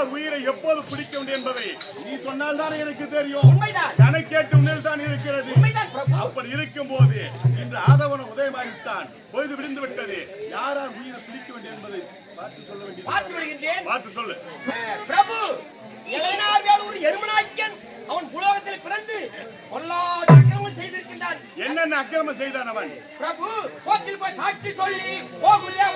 யார் உயிரை எப்போது பிடிக்க வேண்டும் என்பதை நீ சொன்னால் தான் எனக்கு தெரியும். கணக்கேட்டு உன்னில் தான் இருக்கிறது. அப்படி இருக்கும் போது இன்று ஆதவன உதயமாகித்தான் பொழுது விடிந்து விட்டது. யார் உயிரை பிடிக்க வேண்டும் என்பதை பார்த்து சொல்ல வேண்டியது. பார்த்து சொல்லு பிரபு. ஒரு எருமநாய்க்கன் அவன் புலோகத்தில் பிறந்து பொல்லாத அக்கிரமம் செய்திருக்கின்றான். என்னென்ன அக்கிரமம் செய்தான் அவன்? பிரபு கோத்தில் போய் சாட்சி சொல்லி போகுள்ளே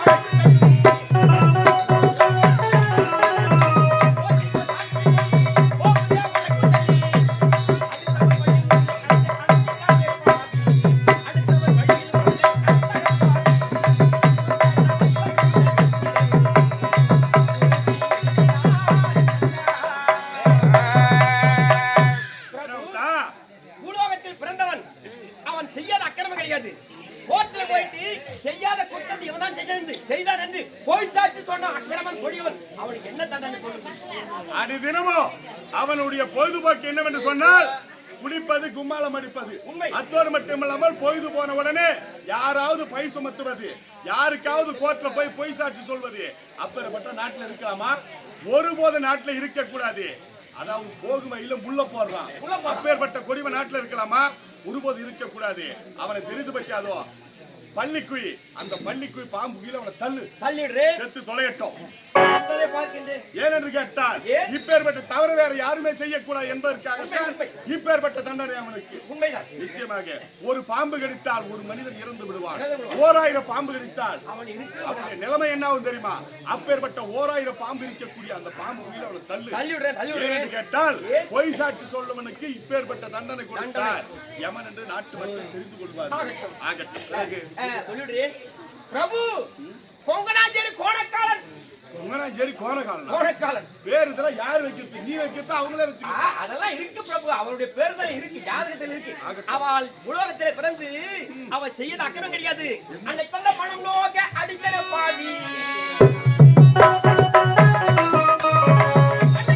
அவனுடைய பொழுதுபோக்கு என்னவென்று சொன்னால் குடிப்பது, கும்மாளம் அடிப்பது. அத்தோடு மட்டுமல்லாமல் பொழுது போன உடனே யாராவது பை சுமத்துவது, யாருக்காவது கோர்ட்ல போய் பொய் சாட்சி சொல்வது. அப்பேற்பட்ட நாட்டில் இருக்கலாமா? ஒருபோது நாட்டில் இருக்க கூடாது. அதாவது போகும் வழியில முள்ள போடுறான். அப்பேற்பட்ட கொடிவ நாட்டில் இருக்கலாமா? ஒருபோது இருக்க கூடாது. அவனை பெரிது வைக்காதோ. பள்ளிக்குழி, அந்த பள்ளிக்குழி பாம்பு கீழே அவனை தள்ளிடுறே, செத்து தொலையட்டும். ஏனென்று கேட்டால் இப்பேற்பட்ட தவறு வேற யாருமே செய்யக்கூடாது என்பதற்காகத்தான் இப்பேற்பட்ட தண்டனை அவனுக்கு. நிச்சயமாக ஒரு பாம்பு கடித்தால் ஒரு மனிதன் இறந்து விடுவான். 1000 பாம்பு கடித்தால் அவனுடைய நிலைமை என்னாவும் தெரியுமா? அப்பேற்பட்ட 1000 பாம்பு இருக்கக்கூடிய அந்த பாம்பு கீழே அவனை தள்ளிடுறேன் கேட்டால் பொய் சாட்சி சொல்லவனுக்கு இப்பேற்பட்ட தண்டனை கொடுத்தார் யமன் என்று நாட்டு மக்கள் தெரிந்து கொள்வார். ஆகட்டும் பிரபு. கொங்கனாச்சேரி கோணக்காலன். கொங்கனாச்சேரி கோணக்காலன் பேர் இதெல்லாம் யார் வைக்கிறது? நீ வைக்கிறது, அவங்களே வச்சுக்க. அதெல்லாம் இருக்கு பிரபு. அவருடைய பேர் தான் இருக்கு, ஜாதகத்தில் இருக்கு. அவள் உலகத்திலே பிறந்து அவள் செய்யற அக்கறம் கிடையாது. அன்னைக்கு பணம் நோக்க அடிக்கிற பாவி